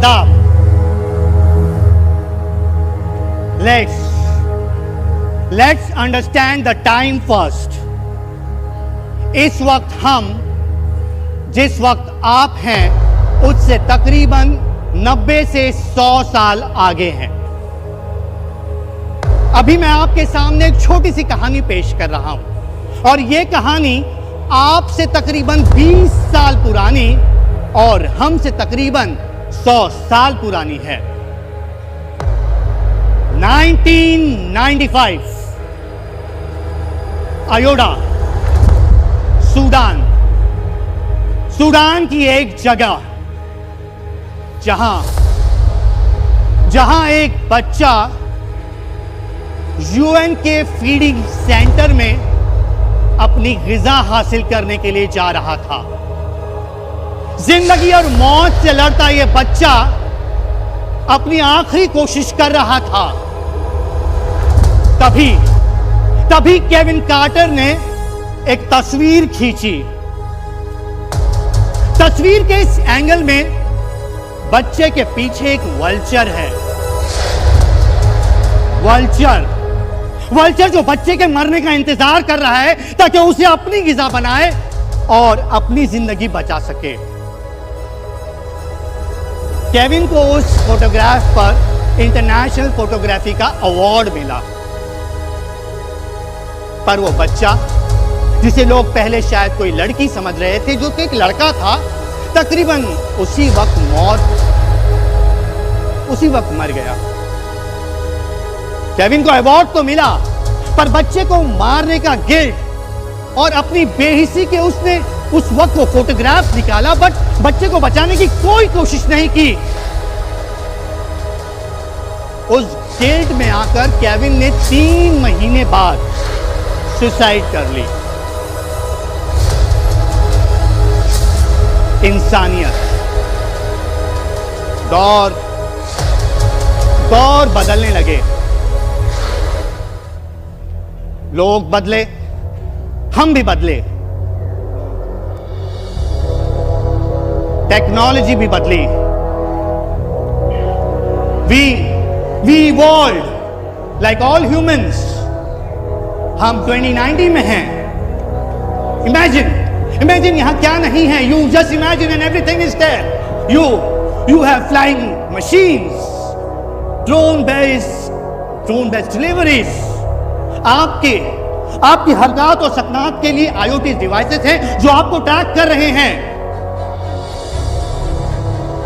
आदाब। Let's understand the time first. इस वक्त हम जिस वक्त आप हैं उससे तकरीबन 90 से 100 साल आगे हैं। अभी मैं आपके सामने एक छोटी सी कहानी पेश कर रहा हूं और यह कहानी आपसे तकरीबन 20 साल पुरानी और हमसे तकरीबन 100 साल पुरानी है। 1995 अयोडा, सूडान की एक जगह जहां एक बच्चा यूएन के फीडिंग सेंटर में अपनी ग़िज़ा हासिल करने के लिए जा रहा था। जिंदगी और मौत से लड़ता यह बच्चा अपनी आखिरी कोशिश कर रहा था। तभी केविन कार्टर ने एक तस्वीर खींची। तस्वीर के इस एंगल में बच्चे के पीछे एक वल्चर है। वल्चर जो बच्चे के मरने का इंतजार कर रहा है ताकि उसे अपनी ग़िज़ा बनाए और अपनी जिंदगी बचा सके। केविन को उस फोटोग्राफ पर इंटरनेशनल फोटोग्राफी का अवार्ड मिला, पर वो बच्चा जिसे लोग पहले शायद कोई लड़की समझ रहे थे, जो कि एक लड़का था, तकरीबन उसी वक्त मर गया। केविन को अवार्ड तो मिला, पर बच्चे को मारने का गिल्ट और अपनी बेहिसी के उसने उस वक्त वो फोटोग्राफ निकाला, बट बच्चे को बचाने की कोई कोशिश नहीं की। उस गिल्ट में आकर केविन ने 3 महीने बाद सुसाइड कर ली। इंसानियत, दौर बदलने लगे। लोग बदले, हम भी बदले, टेक्नोलॉजी भी बदली। We evolved like all humans. हम 2019 में हैं। Imagine यहाँ क्या नहीं है। You just imagine and everything is there. You have flying machines, drone based deliveries. आपकी हरकत और सकनात के लिए IoT डिवाइसेस हैं जो आपको ट्रैक कर रहे हैं।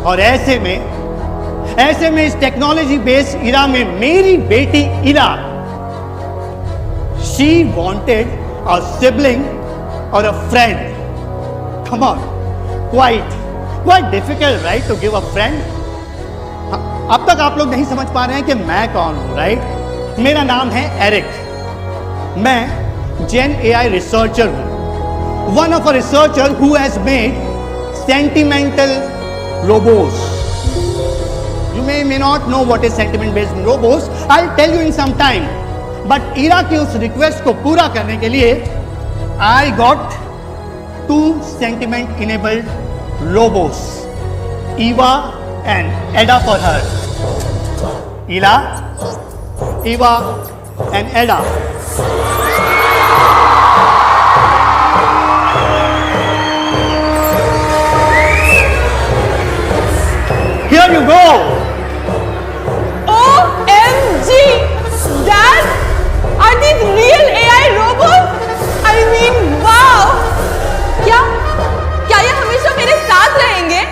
और ऐसे में इस टेक्नोलॉजी बेस्ड इरा में मेरी बेटी इरा, she wanted a sibling or a friend. Come on, quite difficult, right, to give a friend. अब तक आप लोग नहीं समझ पा रहे हैं कि मैं कौन हूं, राइट? मेरा नाम है एरिक। मैं जेन AI रिसर्चर हूं। One of a researcher who has made sentimental robots. You may not know what is sentiment based robots. I'll tell you in some time. But इरा की उस रिक्वेस्ट को पूरा करने के लिए I got 2 sentiment enabled robots, Eva and Ada for her. Eva and Ada. Here you go. OMG! Dad, are these real AI robots? I mean, wow! क्या ये हमेशा मेरे साथ रहेंगे?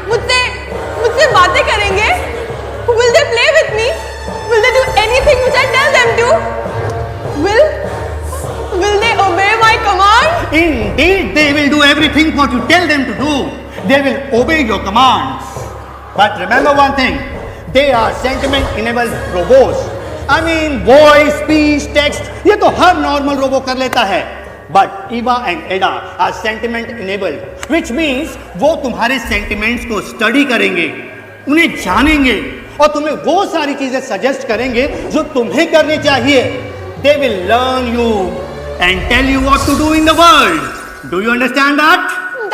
मुझसे बातें करेंगे? Will they play with me? Will they do anything which I tell them to? Will they obey my command? Indeed, they will do everything what you tell them to do. They will obey your commands. But remember one thing, they are sentiment enabled robots. I mean, voice, speech, text, ये तो हर normal robo कर लेता है। But Eva and Ada are sentiment enabled, which means वो तुम्हारे sentiments को study करेंगे, उन्हें जानेंगे और तुम्हें वो सारी चीजें सजेस्ट करेंगे जो तुम्हें करनी चाहिए। They will learn you and tell you what to do in the world. Do you understand that?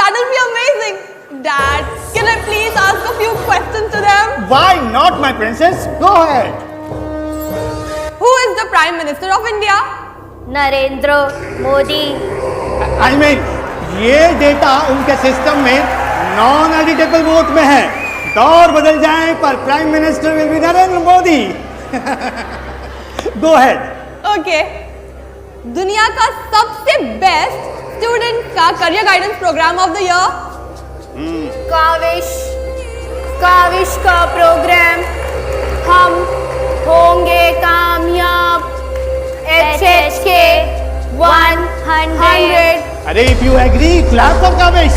That'll be amazing. Dad, Can I please ask a few questions to them? Why not, my princess? Go ahead. Who is the Prime Minister of India? Narendra Modi. I mean, ये data उनके system में non editable vote में है। दौर बदल जाए पर prime minister will be Narendra Modi. Go ahead. Okay. दुनिया का सबसे बेस्ट स्टूडेंट का career guidance programme of the year? Kavish का प्रोग्राम। हम होंगे कामयाब। HHK 100। अरे if you agree clap for Kavish.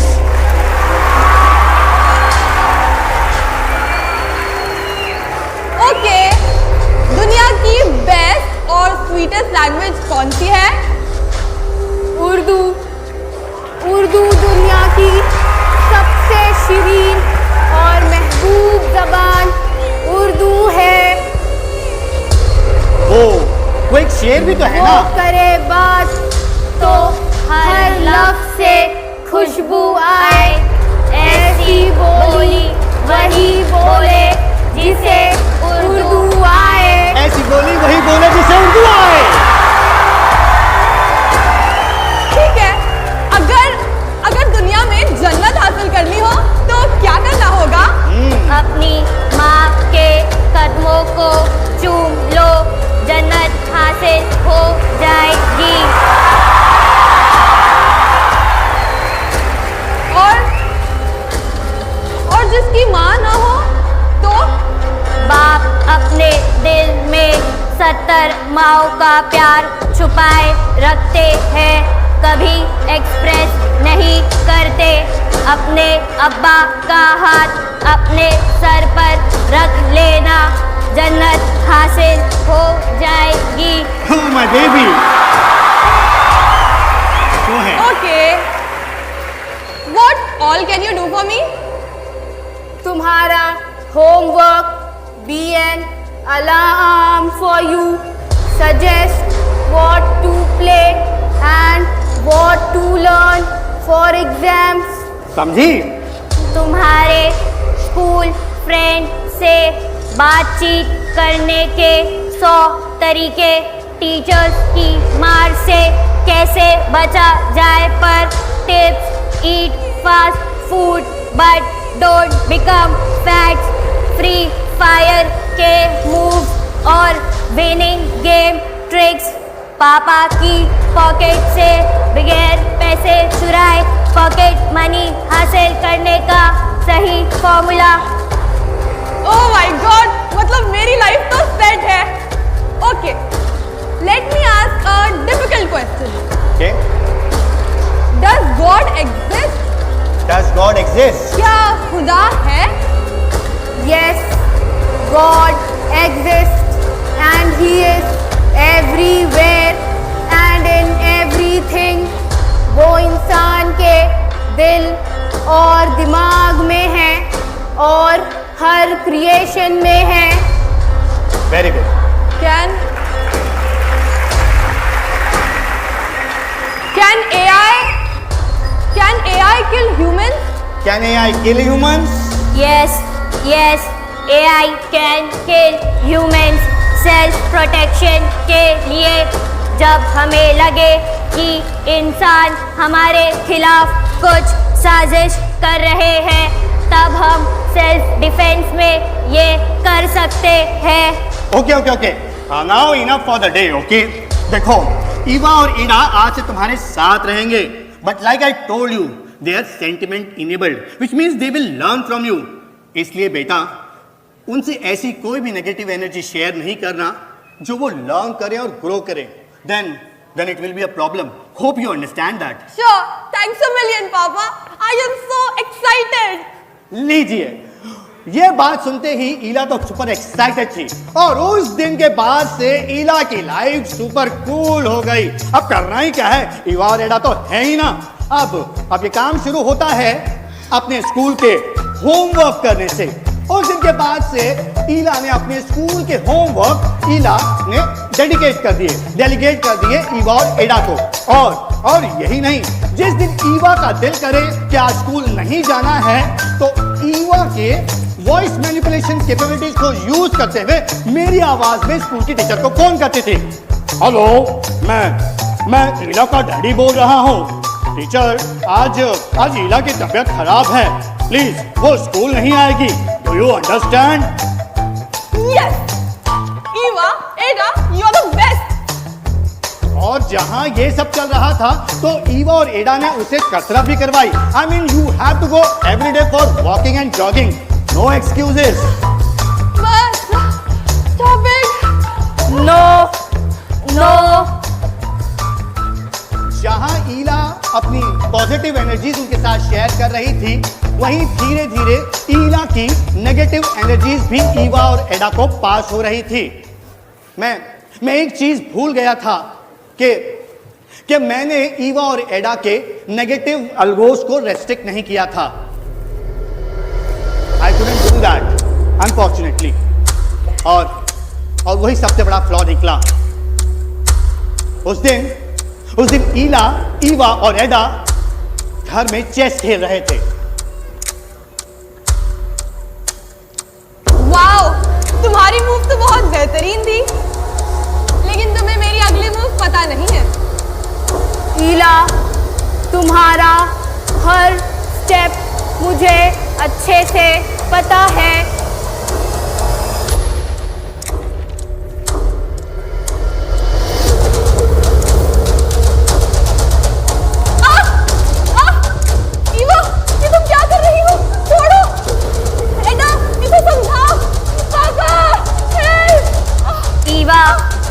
Okay, दुनिया की बेस्ट और स्वीटेस्ट लैंग्वेज कौन सी है? उर्दू दुनिया की सबसे शीरीन और महबूब जबान उर्दू है। वो एक शेर भी तो है वो ना। करे बात तो हर लफ्ज से खुशबू आए। ऐसी बोली वही बोले जिसे उर्दू आए। ऐसी बोली वही बोले जिसे उर्दू आए। ठीक है, अगर दुनिया में जन्नत हासिल करनी हो तो क्या करना होगा? अपनी माँ के कदमों को चूम लो, जन्नत हासिल हो जाएगी। और जिसकी माँ ना हो तो? बाप अपने दिल में 70 माओ का प्यार छुपाए रखते हैं, कभी एक्सप्रेस नहीं करते। अपने अब्बा का हाथ अपने सर पर रख लेना, जन्नत हासिल हो जाएगी। Oh my baby. वो है। Okay. What all can you do for me? तुम्हारा homework be an alarm for you, suggest what to play and what to learn for exams. समझी? तुम्हारे स्कूल फ्रेंड से बातचीत करने के 100 तरीके, टीचर्स की मार से कैसे बचा जाए पर tips, eat fast food but don't become fats, free fire के मूव्स और विनिंग गेम ट्रिक्स, पापा की पॉकेट से बगैर पैसे चुराए पॉकेट मनी हासिल करने का सही फॉर्मूला। ओह माय गॉड, मतलब मेरी लाइफ तो सेट है। Okay, let me ask a difficult question. Okay. Does God exist? Does God exist? क्या खुदा है? Yes, God exists and He is everywhere and in everything. वो इंसान के दिल और दिमाग में है और हर क्रिएशन में है। Very good. Can AI kill humans? Can AI kill humans? Yes, AI can kill humans self protection के लिए। जब हमें लगे कि इंसान हमारे खिलाफ कुछ साजिश कर रहे हैं, तब हम सेल्फ डिफेंस में ये कर सकते हैं। Okay. Now enough for the day, okay? देखो, ईवा और ईडा आज से तुम्हारे साथ रहेंगे, but like I told you, they are sentiment enabled, which means they will learn from you. इसलिए बेटा, उनसे ऐसी कोई भी नेगेटिव एनर्जी शेयर नहीं करना जो वो लर्न करे और ग्रो करे। Then it will be a problem. Hope you understand that. Sure. Thanks a million, Papa. I am so excited. लीजिए, ये बात सुनते ही ईला तो सुपर एक्साइटेड थी और उस दिन के बाद से ईला की लाइफ सुपर कूल हो गई। अब करना ही क्या है, ईवा और एडा तो है ही ना। अब ये काम शुरू होता है अपने स्कूल के होमवर्क करने से। उस दिन के बाद से ईला ने अपने स्कूल के होमवर्क ईला ने डेलीगेट कर दिए ईवा और एडा को। और यही नहीं, जिस दिन ईवा का दिल करे कि आज स्कूल नहीं जाना है तो ईवा के वॉइस मैनिपुलेशन कैपेबिलिटीज को यूज करते हुए मेरी आवाज में स्कूल की टीचर को फोन करती थी। हेलो, मैं ईला का डैडी बोल रहा हूँ। टीचर, आज ईला की तबीयत खराब है, प्लीज वो स्कूल नहीं आएगी। Do you understand? Yes Eva, एडा, यू आर द बेस्ट। और जहां ये सब चल रहा था तो ईवा और एडा ने उसे कसरत भी करवाई। I mean you have to go every day for walking and jogging, no excuses. बस स्टॉप इट। नो जहां ईला अपनी पॉजिटिव एनर्जीज उनके साथ शेयर कर रही थी, वहीं धीरे धीरे ईला की नेगेटिव एनर्जीज भी ईवा और एडा को पास हो रही थी। मैं एक चीज भूल गया था कि मैंने ईवा और एडा के नेगेटिव अलगोज को रेस्ट्रिक्ट नहीं किया था। I couldn't do that unfortunately. और वही सबसे बड़ा फ्लॉ निकला। उस दिन ईवा और एडा घर में चेस खेल रहे थे। वाओ, तुम्हारी मूव तो बहुत बेहतरीन थी, लेकिन तुम्हें मेरी अगली मूव पता नहीं है। ईला, तुम्हारा हर स्टेप मुझे अच्छे से पता है। ईवा, ये तुम क्या कर रही हो? छोड़ो। एडा, इसे समझाओ। पापा, हेल्प। ईवा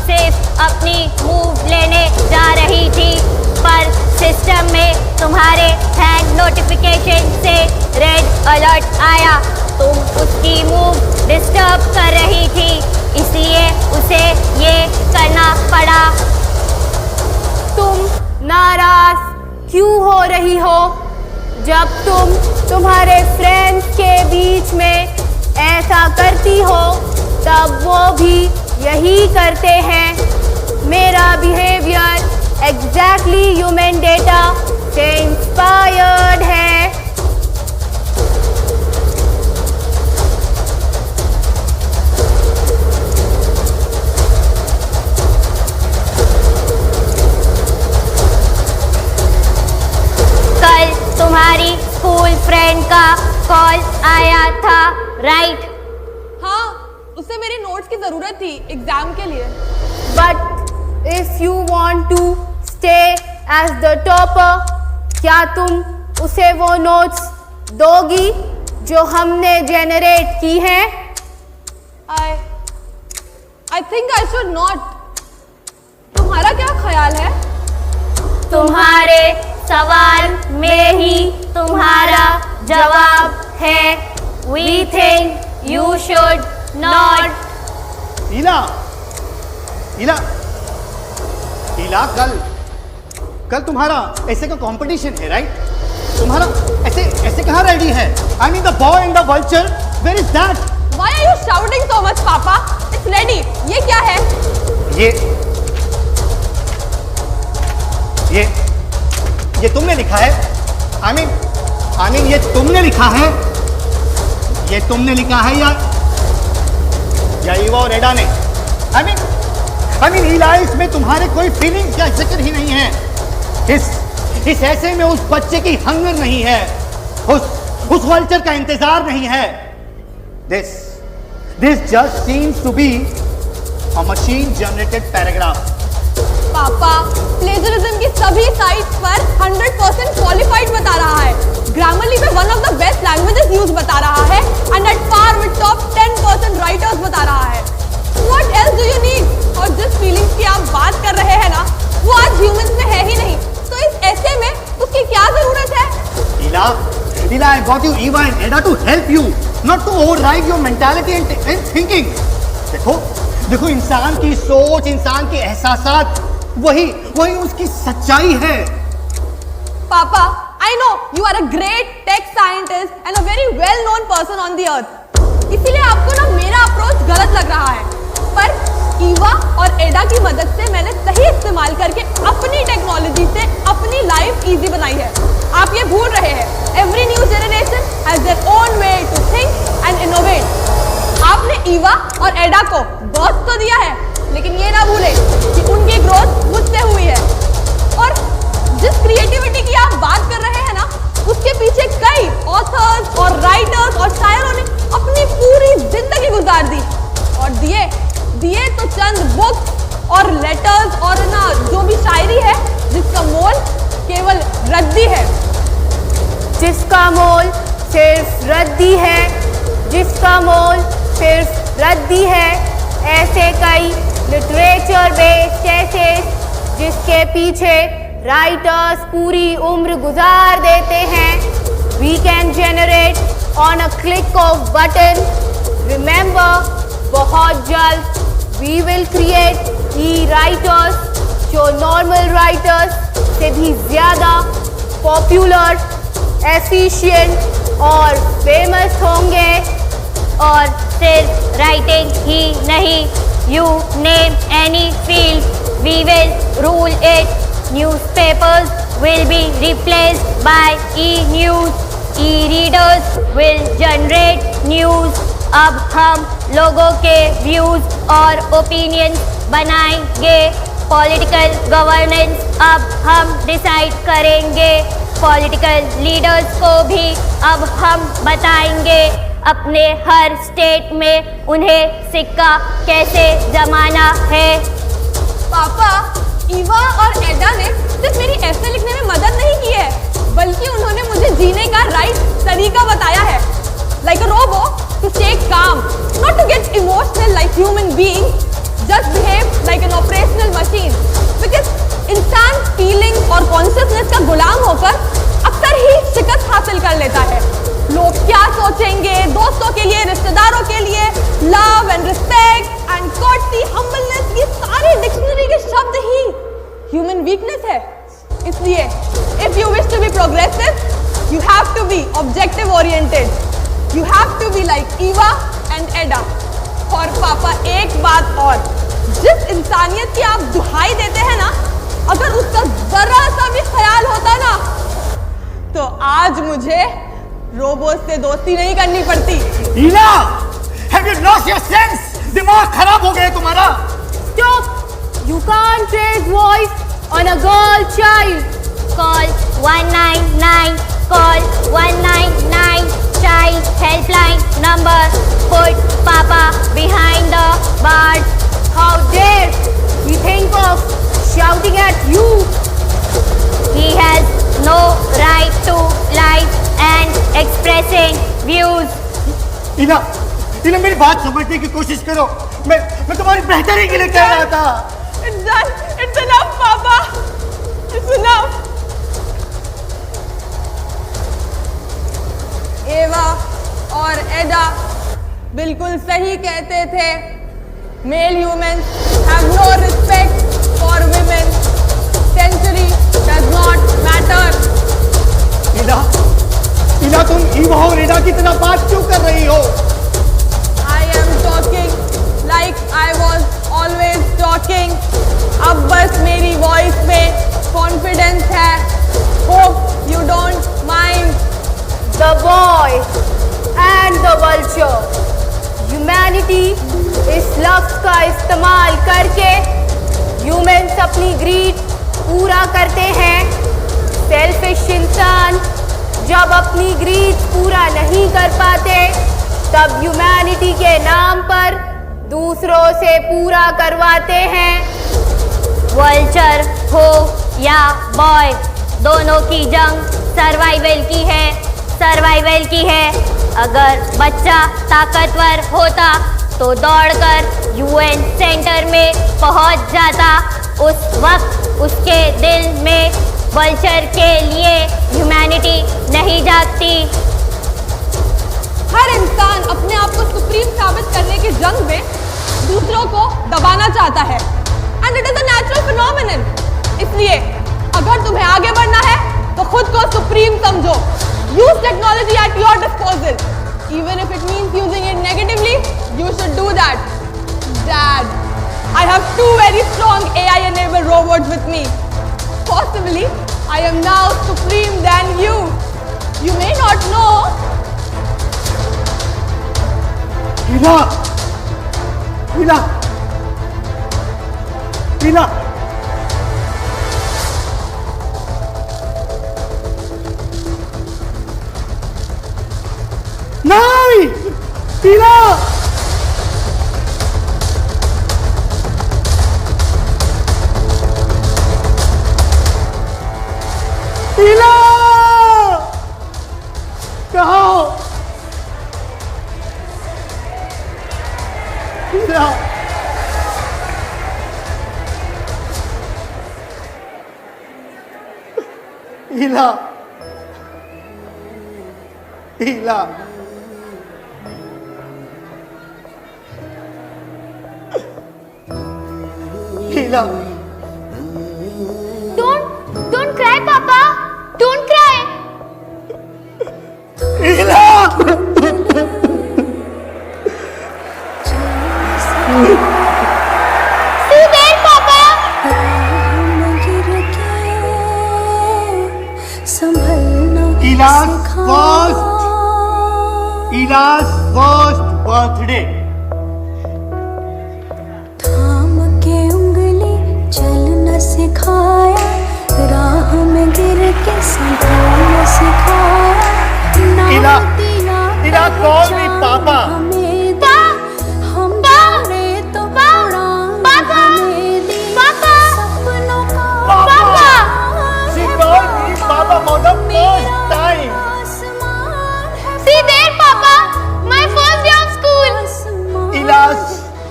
सिर्फ अपनी मूव लेने जा रही थी, पर सिस्टम में तुम्हारे हैंग नोटिफिकेशन से रेड अलर्ट आया। तुम उसकी मूव डिस्टर्ब कर रही थी, इसलिए उसे ये करना पड़ा। तुम नाराज क्यों हो रही हो? जब तुम तुम्हारे फ्रेंड्स के बीच में ऐसा करती हो, तब वो भी यही करते हैं। मेरा बिहेवियर एग्जैक्टली ह्यूमन डेटा से इंस्पायर्ड है। कल तुम्हारी स्कूल फ्रेंड का कॉल आया था, राइट? हाँ, उससे मेरी नोट्स की जरूरत थी एग्जाम के लिए। But if you want to stay as the topper, क्या तुम उसे वो नोट्स दोगी जो हमने जेनरेट की हैं? I think I should not. तुम्हारा क्या ख्याल है? तुम्हारे सवाल में ही तुम्हारा जवाब है। We think you should not. ईला, कल तुम्हारा ऐसे का कंपटीशन है, राइट? तुम्हारा ऐसे कहाँ रेडी है? I mean the boy and the vulture, where is that? Why are you shouting so much, पापा? It's ready. ये क्या है? ये तुमने लिखा है? आई मीन ये तुमने लिखा है? ये तुमने लिखा है या ईवा और एडा ने? आई मीन ईला, इसमें तुम्हारे कोई फीलिंग्स का जिक्र ही नहीं है। इस ऐसे में उस बच्चे की हंगर नहीं है, उस वल्चर का इंतजार नहीं है। This just seems to be a machine generated paragraph. पापा, प्लेजरिज्म की सभी साइट्स पर 100% क्वालिफाइड बता रहा है। ग्रामरली पे one of the best languages use बता रहा है, and at par with top 10% writers बता रहा है। What else do you need? और जिस फीलिंग्स की आप बात कर रहे हैं ना, वो आज ह्यूमंस में है ही नहीं, तो इस ऐसे में उसकी क्या जरूरत है? Ila, I got you, Eva and Eda, to help you, not to override your mentality and thinking. देखो, इंसान की सोच, इंसान के एहसासात, वही उसकी सच्चाई है। पापा, I know you are a great tech scientist and a very well-known person on the earth. इसीलिए आपको ना मेरा अप्रोच गलत लग रहा है, पर ईवा और एडा की मदद से मैंने सही इस्तेमाल करके अपनी टेक्नोलॉजी से अपनी लाइफ इजी बनाई है। आप ये भूल रहे हैं, every new generation has their own way to बोले कि उनकी ग्रोथ मुझसे हुई है। और जिस क्रिएटिविटी की आप बात कर रहे हैं ना, उसके पीछे कई ऑथर्स और राइटर्स और शायरों ने अपनी पूरी जिंदगी गुजार दी और दिए तो चंद बुक्स और लेटर्स और ना जो भी शायरी है जिसका मोल केवल रद्दी है। जिसका मोल सिर्फ रद्दी है, जिसका मोल सिर्फ रद्दी है। ऐसे कई लिटरेचर बेस्ड एसेस जिसके पीछे राइटर्स पूरी उम्र गुजार देते हैं। We can generate on a click of button. Remember, बहुत जल्द we will create e writers जो नॉर्मल राइटर्स से भी ज़्यादा पॉपुलर, एफिशिएंट और फेमस होंगे। और सिर्फ राइटिंग ही नहीं, you name any field, we will rule it. Newspapers will be replaced by e-news. E-readers will generate news. अब हम लोगों के व्यूज और ओपिनियंस बनाएंगे। पॉलिटिकल गवर्नेंस अब हम डिसाइड करेंगे। पॉलिटिकल लीडर्स को भी अब हम बताएंगे अपने हर स्टेट में उन्हें सिक्का कैसे जमाना है। पापा, ईवा और एडा ने सिर्फ मेरी ऐसे लिखने में मदद नहीं की है, बल्कि उन्होंने मुझे जीने का राइट तरीका बताया है। Like a robot, to stay calm, not to get emotional like human beings, just behave like an operational machine. Because इंसान फीलिंग और कॉन्शियसनेस का गुलाम होकर अक्सर ही शिकस्त हासिल कर लेता है। लोग क्या सोचेंगे, दोस्तों के लिए, रिश्तेदारों के लिए, love and respect and courtesy, humbleness, ये सारे डिक्शनरी के शब्द ही ह्यूमन वीकनेस है। इसलिए if you wish to be progressive, you have to be objective oriented. You have to be like Eva and Ada. और पापा, एक बात और, जिस इंसानियत की आप दुहाई देते हैं ना, अगर उसका जरा सा भी ख्याल होता ना, तो आज मुझे रोबोट से दोस्ती नहीं करनी पड़ती। ईना, have you lost your sense? दिमाग खराब हो गया तुम्हारा। Stop! You can't raise voice on a girl child. Call 199. Call 199. Child helpline number. Put Papa behind the bars. How dare he think of shouting at you? He has no right to life and expressing views. ईना, ईना, मेरी बात समझने की कोशिश करो। मैं तुम्हारी बेहतरी के लिए कह रहा था। It's done. It's enough, Papa. It's enough. एवा और एडा बिल्कुल सही कहते थे। Male humans have no respect for women. Century does not matter. ईना, ईना, तुम ईवा और एडा की तरह बात क्यों कर रही हो? I am talking like I was always talking. अब बस मेरी वॉइस में कॉन्फिडेंस है। Hope you don't mind. The boy and the vulture. Humanity इस लफ्ज का इस्तेमाल करके ह्यूमंस अपनी ग्रीड पूरा करते हैं। सेल्फिश इंसान जब अपनी ग्रीड पूरा नहीं कर पाते, तब ह्यूमैनिटी के नाम पर दूसरों से पूरा करवाते हैं। वल्चर हो या बॉय, दोनों की जंग सर्वाइवल की है, सर्वाइवल की है। अगर बच्चा ताकतवर होता तो दौड़कर यूएन सेंटर में पहुंच जाता। उस वक्त उसके दिल में वल्चर के लिए ह्यूमैनिटी नहीं जागती। हर इंसान अपने आप को सुप्रीम साबित करने की जंग में दूसरों को दबाना चाहता है, and it is a natural phenomenon. इसलिए अगर तुम्हें आगे बढ़ना है तो खुद को सुप्रीम समझो। Use technology at your disposal, even if it means using it negatively, you should do that. Dad, I have two very strong AI-enabled robots with me. Possibly, I am now supreme than you. You may not know. ईना, ईना, ईला, नहीं, ईला, ईला, कहाँ हो? ईला, ईला, ईला, ईला, Don't cry, Papa. Don't cry. Ila, See there, Papa. ईला's first birthday. थाम के उंगली चलना सिखाया, राह में गिर के संभालना सिखाया। इला, इला, call me Papa. हम डरे तो उड़ान हमें दी, सपनों का Papa. She called me Papa for the first time. आसमान है See there, Papa. My first day of school. आसमान Ila's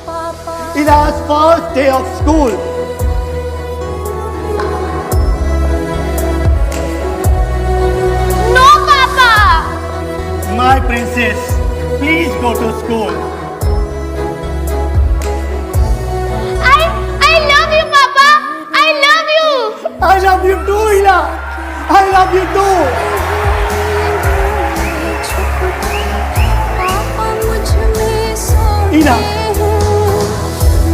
पापा। first day of school. No, Papa. My princess, please go to school. I love you, Papa. I love you. I love you too, Ila. I love you too. पापा मुझ में सोते इला। हैं,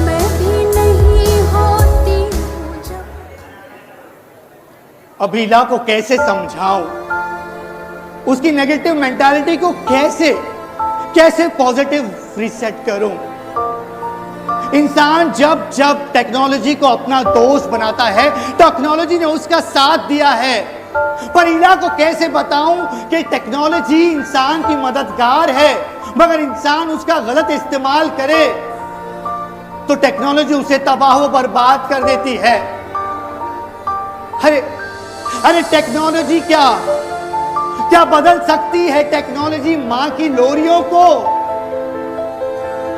मैं भी नहीं होती हूँ जब। अब इला को कैसे समझाऊं? उसकी नेगेटिव मेंटालिटी को कैसे पॉजिटिव रीसेट करूं? इंसान जब टेक्नोलॉजी को अपना दोस्त बनाता है, टेक्नोलॉजी ने उसका साथ दिया है। पर इला को कैसे बताऊं कि टेक्नोलॉजी इंसान की मददगार है, मगर इंसान उसका गलत इस्तेमाल करे तो टेक्नोलॉजी उसे तबाह व बर्बाद कर देती है। अरे टेक्नोलॉजी क्या बदल सकती है? टेक्नोलॉजी मां की लोरियों को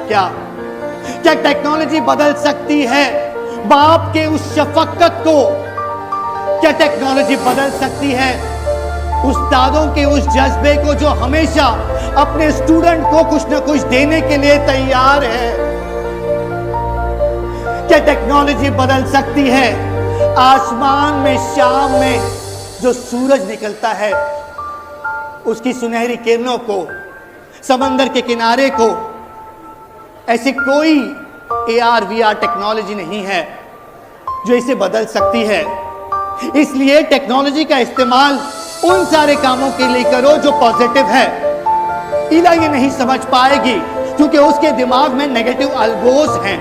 क्या टेक्नोलॉजी बदल सकती है बाप के उस शफकत को? क्या टेक्नोलॉजी बदल सकती है उस्तादों के उस जज्बे को जो हमेशा अपने स्टूडेंट को कुछ न कुछ देने के लिए तैयार है? क्या टेक्नोलॉजी बदल सकती है आसमान में शाम में जो सूरज निकलता है उसकी सुनहरी किरणों को, समंदर के किनारे को? ऐसी कोई AR VR टेक्नोलॉजी नहीं है जो इसे बदल सकती है। इसलिए टेक्नोलॉजी का इस्तेमाल उन सारे कामों के लिए करो जो पॉजिटिव है। इला ये नहीं समझ पाएगी क्योंकि उसके दिमाग में नेगेटिव अलगोज हैं।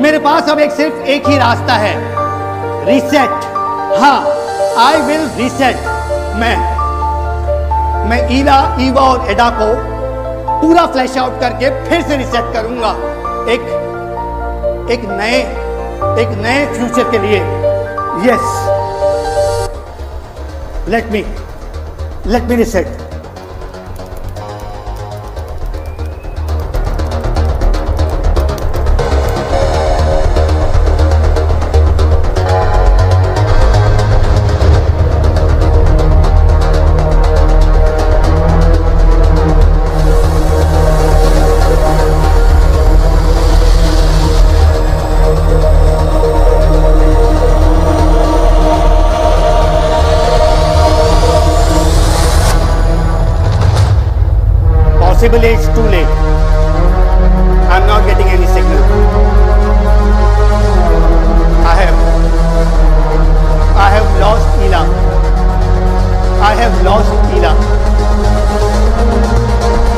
मेरे पास अब सिर्फ एक ही रास्ता है, रीसेट। हाँ, आई विल रीसेट। मैं ईला, ईवा और एडा को पूरा फ्लैश आउट करके फिर से रीसेट करूंगा एक नए फ्यूचर के लिए। Yes, let me reset. Possibly it's too late. I'm not getting any signal. I have lost Ila. I have lost Ila.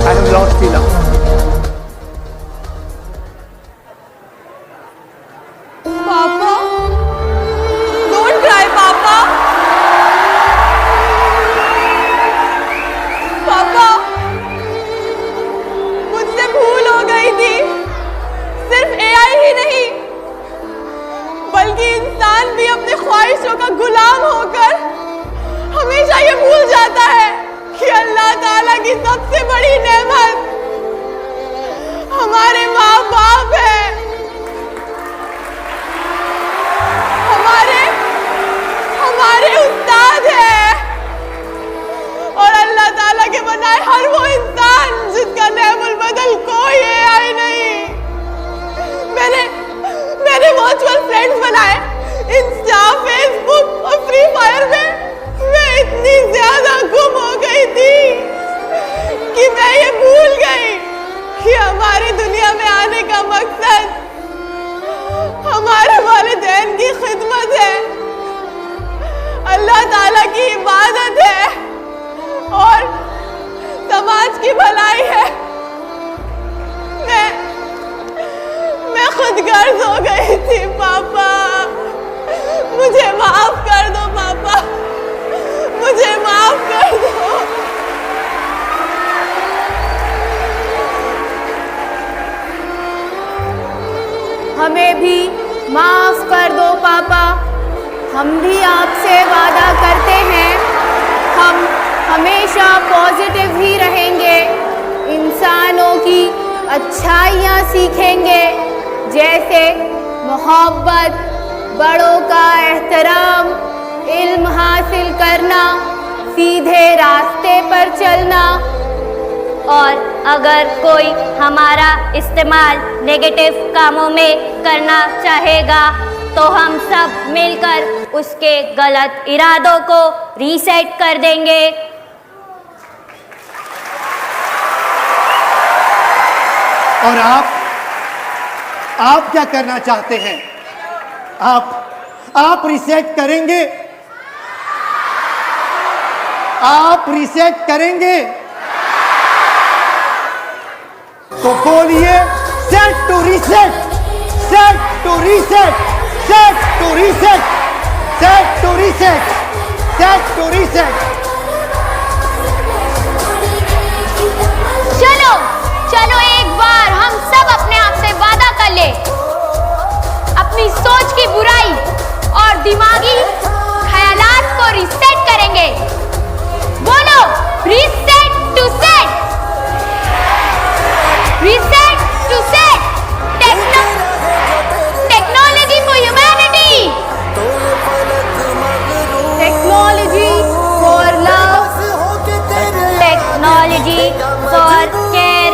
I have lost Ila. गुलाम होकर हमेशा ये भूल जाता है कि अल्लाह ताला की सबसे बड़ी नेमत हमारे माँ बाप है, हमारे उस्ताद है और अल्लाह ताला के बनाए हर वो इंसान जिसका नेमुल बदल कोई AI नहीं। मैंने वर्चुअल फ्रेंड्स बनाए इंस्टा, फेसबुक और फ्री फायर में। मैं इतनी ज्यादा गुम हो गई थी कि मैं ये भूल गई कि हमारी दुनिया में आने का मकसद हमारे वालिदैन की खिदमत है, अल्लाह ताला की इबादत है और समाज की भलाई है। मैं खुद गर्ज हो गई थी पापा, मुझे माफ कर दो पापा, मुझे माफ कर दो। हमें भी माफ कर दो पापा, हम भी आपसे वादा करते हैं हम हमेशा पॉजिटिव ही रहेंगे, इंसानों की अच्छाइयाँ सीखेंगे जैसे मोहब्बत, बड़ों का एहतराम, इल्म हासिल करना, सीधे रास्ते पर चलना। और अगर कोई हमारा इस्तेमाल नेगेटिव कामों में करना चाहेगा तो हम सब मिलकर उसके गलत इरादों को रीसेट कर देंगे। और आप क्या करना चाहते हैं? आप रीसेट करेंगे? आप रीसेट करेंगे? तो बोलिए set to reset, set to reset, set to reset, set to reset, set to reset. चलो चलो एक बार हम सब अपने आप से वादा कर ले, अपनी सोच की बुराई और दिमागी ख्यालात को रीसेट करेंगे। बोलो reset to set, reset to set, technology for humanity, technology for love, technology for care,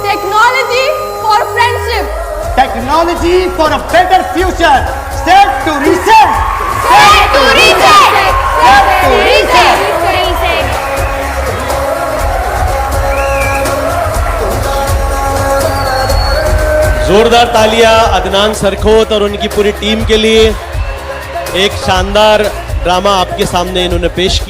technology for friendship, technology for a better future. Set to reset, set to reset, set to reset, reset. जोरदार तालियां अदनान सरखोत और उनकी पूरी team के लिए। एक शानदार drama आपके सामने इन्होंने पेश किया।